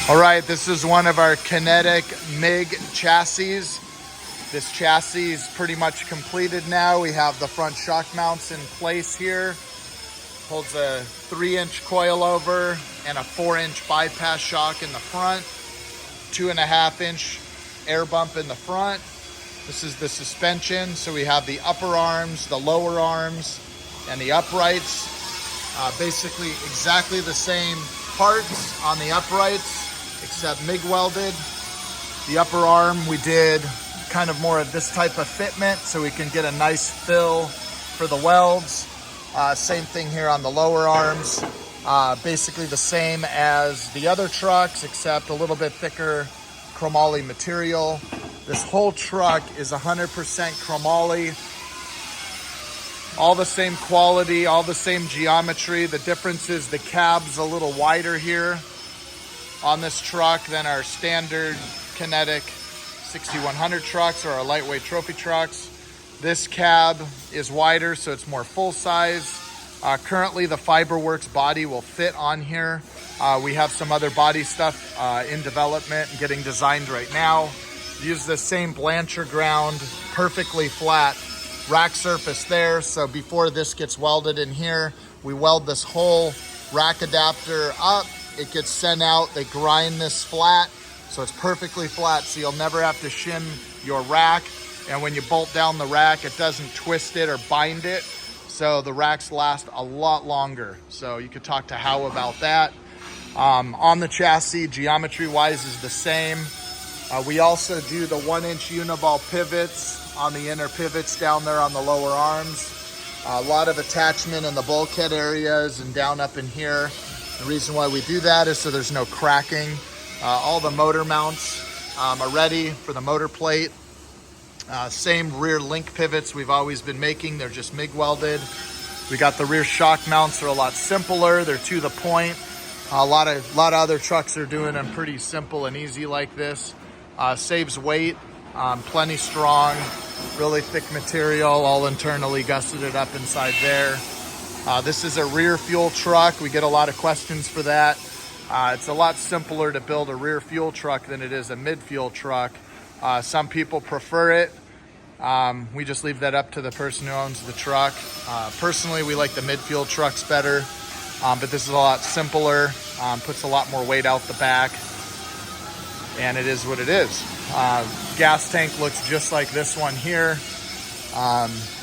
All right, this is one of our kinetic MIG chassis. This chassis is pretty much completed now. We have the front shock mounts in place here. Holds a 3-inch coilover and a 4-inch bypass shock in the front. 2.5-inch air bump in the front. This is the suspension. So we have the upper arms, the lower arms, and the uprights. Basically exactly the same parts on the uprights, except MIG welded. The upper arm, we did kind of more of this type of fitment so we can get a nice fill for the welds. Same thing here on the lower arms. Basically the same as the other trucks, except a little bit thicker chromoly material. This whole truck is 100% chromoly. All the same quality, all the same geometry. The difference is the cab's a little wider here on this truck than our standard kinetic 6100 trucks or our lightweight trophy trucks. This cab is wider, so it's more full size. Currently, the Fiberworks body will fit on here. We have some other body stuff in development and getting designed right now. Use the same Blanchard ground, perfectly flat rack surface there. So before this gets welded in here, we weld this whole rack adapter up. It gets sent out, they grind this flat, so it's perfectly flat, so you'll never have to shim your rack. And when you bolt down the rack, it doesn't twist it or bind it. So the racks last a lot longer. So you could talk to Howe about that. On the chassis, geometry-wise is the same. We also do the 1-inch uniball pivots on the inner pivots down there on the lower arms. A lot of attachment in the bulkhead areas and down up in here. The reason why we do that is so there's no cracking. All the motor mounts are ready for the motor plate. Same rear link pivots we've always been making. They're just MIG welded. We got the rear shock mounts. They're a lot simpler. They're to the point. A lot of other trucks are doing them pretty simple and easy like this. Saves weight. Plenty strong, really thick material, all internally gusseted up inside there. This is a rear fuel truck. We get a lot of questions for that. It's a lot simpler to build a rear fuel truck than it is a mid-fuel truck. Some people prefer it. We just leave that up to the person who owns the truck. Personally, we like the mid-fuel trucks better, but this is a lot simpler, puts a lot more weight out the back, and it is what it is. Gas tank looks just like this one here.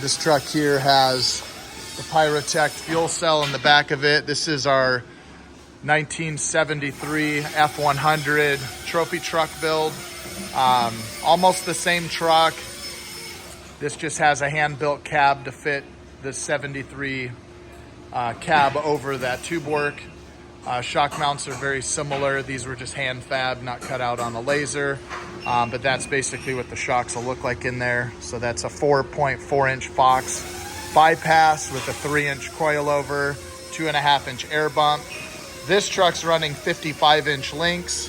This truck here has the Pyrotech fuel cell in the back of it. This is our 1973 F100 trophy truck build. Almost the same truck. This just has a hand-built cab to fit the 73 cab over that tube work. Shock mounts are very similar. These were just hand fab, not cut out on the laser. But that's basically what the shocks will look like in there. So that's a 4.4-inch Fox bypass with a 3-inch coilover, 2.5-inch air bump. This truck's running 55-inch links,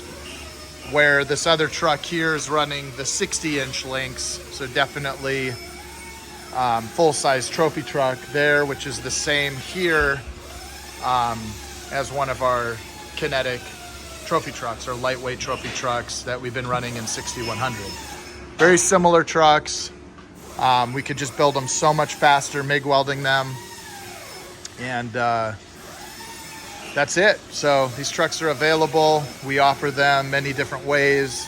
where this other truck here is running the 60-inch links. So definitely full-size trophy truck there, which is the same here as one of our kinetic trophy trucks or lightweight trophy trucks that we've been running in 6100. Very similar trucks. We could just build them so much faster, MIG welding them. And that's it. So these trucks are available. We offer them many different ways.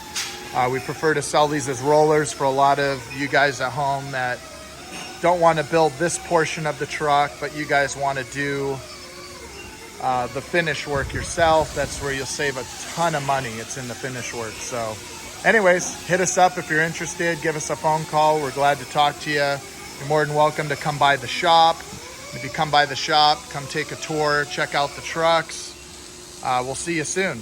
We prefer to sell these as rollers for a lot of you guys at home that don't want to build this portion of the truck, but you guys want to do the finish work yourself. That's where you'll save a ton of money. It's in the finish work. So anyways, hit us up if you're interested. Give us a phone call. We're glad to talk to you. You're more than welcome to come by the shop. If you come by the shop, come take a tour, check out the trucks. We'll see you soon.